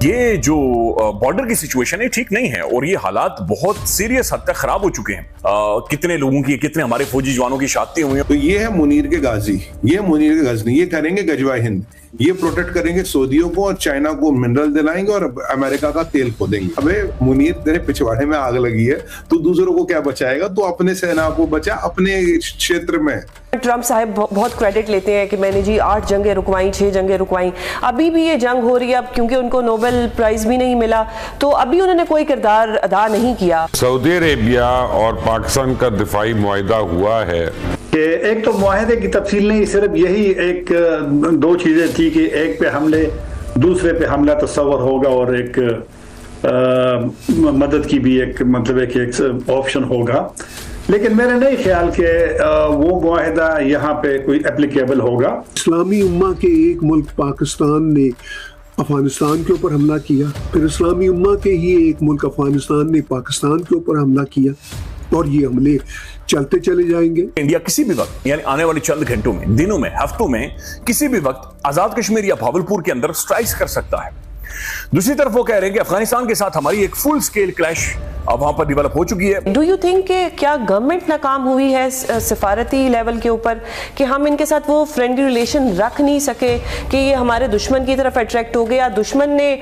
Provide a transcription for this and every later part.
یہ جو بارڈر کی سچویشن ہے ٹھیک نہیں ہے اور یہ حالات بہت سیریس حد تک خراب ہو چکے ہیں. کتنے لوگوں کی کتنے ہمارے فوجی جوانوں کی شہادتیں ہوئی ہیں. تو یہ ہے منیر کے غازی، یہ منیر کے غزنی، یہ کریں گے گجوہ ہند، یہ پروٹیکٹ کریں گے سعودیوں کو اور چائنا کو منرل دلائیں گے اور امریکہ کا تیل کھودیں گے. ابے منیر تیرے پچھواڑے میں آگ لگی ہے، تو دوسروں کو کیا بچائے گا؟ تو اپنے سینا کو بچا اپنے چھیتر میں. ٹرمپ صاحب بہت کریڈٹ لیتے ہیں کہ میں نے جی 8 جنگیں رکوائیں، 6 جنگیں رکوائیں. ابھی بھی یہ جنگ ہو رہی ہے اب، کیونکہ ان کو نوبل پرائز بھی نہیں ملا تو ابھی انہوں نے کوئی کردار ادا نہیں کیا. سعودی عربیہ اور پاکستان کا دفاعی معاہدہ ہوا ہے کہ ایک تو معاہدے کی تفصیل نہیں، صرف یہی ایک 2 چیزیں تھی کہ ایک پہ حملے، دوسرے پہ حملہ تصور ہوگا اور ایک مدد کی بھی ایک مطلب ہے کہ ایک آپشن ہوگا. لیکن میرا نہیں خیال کہ وہ معاہدہ یہاں پہ کوئی اپلیکیبل ہوگا. اسلامی امہ کے ایک ملک پاکستان نے افغانستان کے اوپر حملہ کیا، پھر اسلامی امہ کے ہی ایک ملک افغانستان نے پاکستان کے اوپر حملہ کیا، اور یہ حملے چلتے چلے جائیں گے. انڈیا کسی بھی وقت یعنی آنے والے چند گھنٹوں میں، دنوں میں، ہفتوں میں کسی بھی وقت آزاد کشمیر یا بھاولپور کے اندر سٹرائکس کر سکتا ہے. دوسری طرف وہ کہہ رہے ہیں کہ افغانستان کے ساتھ ہماری ایک فل سکیل کلیش اب وہاں پر ڈیولپ ہو چکی ہے. ڈو یو تھنک کہ کیا گورنمنٹ ناکام ہوئی ہے سفارتی لیول کے اوپر کہ ہم ان کے ساتھ وہ فرینڈلی ریلیشن رکھ نہیں سکے کہ یہ ہمارے دشمن کی طرف اٹریکٹ ہو گیا، دشمن نے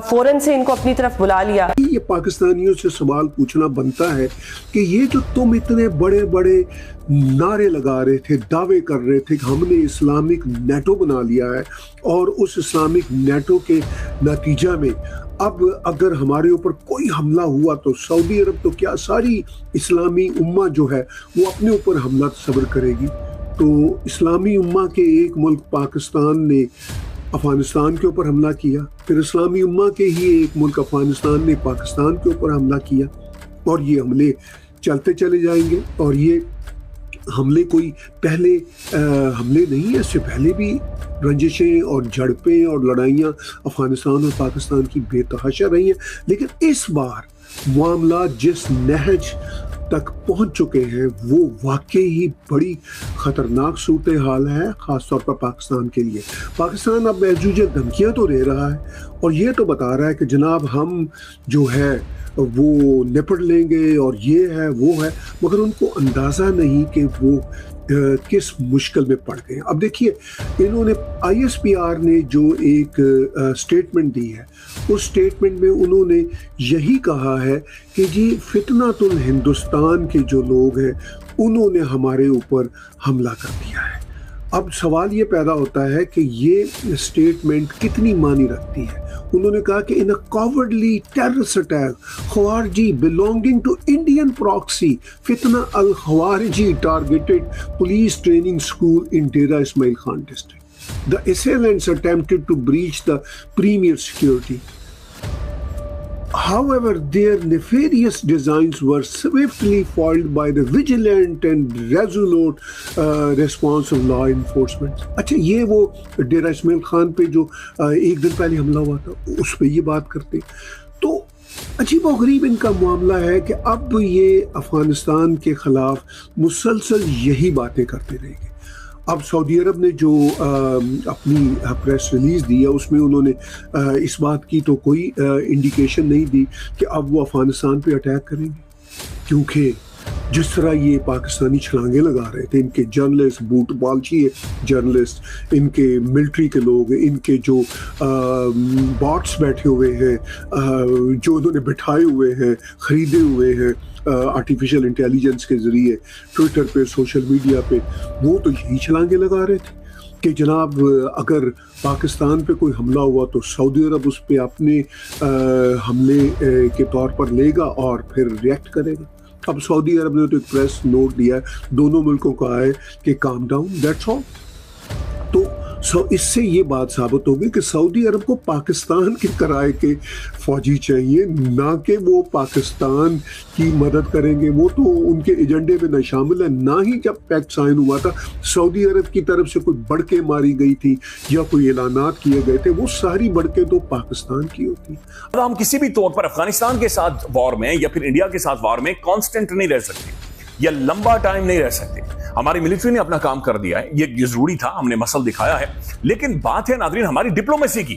فوراً سے ان کو اپنی طرف بلا لیا؟ یہ پاکستانیوں سے سوال پوچھنا بنتا ہے کہ یہ جو تم اتنے بڑے بڑے نعرے لگا رہے تھے، دعوے کر رہے تھے کہ ہم نے اسلامک نیٹو بنا لیا ہے، اور اس اسلامک نیٹو کے نتیجہ میں اب اگر ہمارے اوپر کوئی حملہ ہوا تو سعودی عرب تو کیا ساری اسلامی امہ جو ہے وہ اپنے اوپر حملہ تصور کرے گی. تو اسلامی امہ کے ایک ملک پاکستان نے افغانستان کے اوپر حملہ کیا، پھر اسلامی امہ کے ہی ایک ملک افغانستان نے پاکستان کے اوپر حملہ کیا، اور یہ حملے چلتے چلے جائیں گے. اور یہ حملے کوئی پہلے حملے نہیں ہیں، اس سے پہلے بھی رنجشیں اور جھڑپیں اور لڑائیاں افغانستان اور پاکستان کی بے تحاشا رہی ہیں. لیکن اس بار معاملات جس نہج تک پہنچ چکے ہیں وہ واقعی ہی بڑی خطرناک صورتحال ہے، خاص طور پر پاکستان کے لیے. پاکستان اب محجوج دھمکیاں تو دے رہا ہے اور یہ تو بتا رہا ہے کہ جناب ہم جو ہے وہ نپٹ لیں گے اور یہ ہے وہ ہے، مگر ان کو اندازہ نہیں کہ وہ کس مشکل میں پڑ گئے. اب دیکھیے انہوں نے ISPR نے جو ایک سٹیٹمنٹ دی ہے، اس سٹیٹمنٹ میں انہوں نے یہی کہا ہے کہ جی فتنۃ الہندوستان کے جو لوگ ہیں انہوں نے ہمارے اوپر حملہ کر دیا ہے. اب سوال یہ پیدا ہوتا ہے کہ یہ سٹیٹمنٹ کتنی معنی رکھتی ہے. انہوں نے کہا کہ in a cowardly terrorist attack خوارجی belonging to Indian proxy فتنہ الخوارجی targeted police training school in Dera Ismail Khan district. The assailants attempted to breach the premier security. However, their nefarious designs were swiftly foiled by the vigilant and resolute response of law enforcement. اچھا یہ وہ ڈیرہ اسماعیل خان پہ جو ایک دن پہلے حملہ ہوا تھا اس پہ یہ بات کرتے. تو عجیب و غریب ان کا معاملہ ہے کہ اب یہ افغانستان کے خلاف مسلسل یہی باتیں کرتے رہیں گے. اب سعودی عرب نے جو اپنی پریس ریلیز دی ہے اس میں انہوں نے اس بات کی تو کوئی انڈیکیشن نہیں دی کہ اب وہ افغانستان پہ اٹیک کریں گے، کیونکہ جس طرح یہ پاکستانی چھلانگیں لگا رہے تھے، ان کے جرنلسٹ، بوٹ بالچی جرنلسٹ، ان کے ملٹری کے لوگ، ان کے جو باٹس بیٹھے ہوئے ہیں، جو انہوں نے بٹھائے ہوئے ہیں، خریدے ہوئے ہیں آرٹیفیشل انٹیلیجنس کے ذریعے ٹویٹر پہ، سوشل میڈیا پہ، وہ تو یہی چھلانگیں لگا رہے تھے کہ جناب اگر پاکستان پہ کوئی حملہ ہوا تو سعودی عرب اس پہ اپنے حملے کے طور پر لے گا اور پھر ریئیکٹ کرے گا. اب سعودی عرب نے تو ایک پریس نوٹ دیا ہے، دونوں ملکوں کو آئے کہ کام ڈاؤن، دیٹس آل. تو اس سے یہ بات ثابت ہوگی کہ سعودی عرب کو پاکستان کے کرائے کے فوجی چاہیے، نہ کہ وہ پاکستان کی مدد کریں گے. وہ تو ان کے ایجنڈے میں نہ شامل ہے. نہ ہی جب پیکٹ سائن ہوا تھا سعودی عرب کی طرف سے کوئی بڑکیں ماری گئی تھی یا کوئی اعلانات کیے گئے تھے، وہ ساری بڑکیں تو پاکستان کی ہوتی. ہم کسی بھی طور پر افغانستان کے ساتھ وار میں یا پھر انڈیا کے ساتھ وار میں کانسٹنٹ نہیں رہ سکتے یا لمبا ٹائم نہیں رہ سکتے. ہماری ملٹری نے اپنا کام کر دیا ہے، یہ ضروری تھا، ہم نے مسل دکھایا ہے. لیکن بات ہے ناظرین ہماری ڈپلومیسی کی.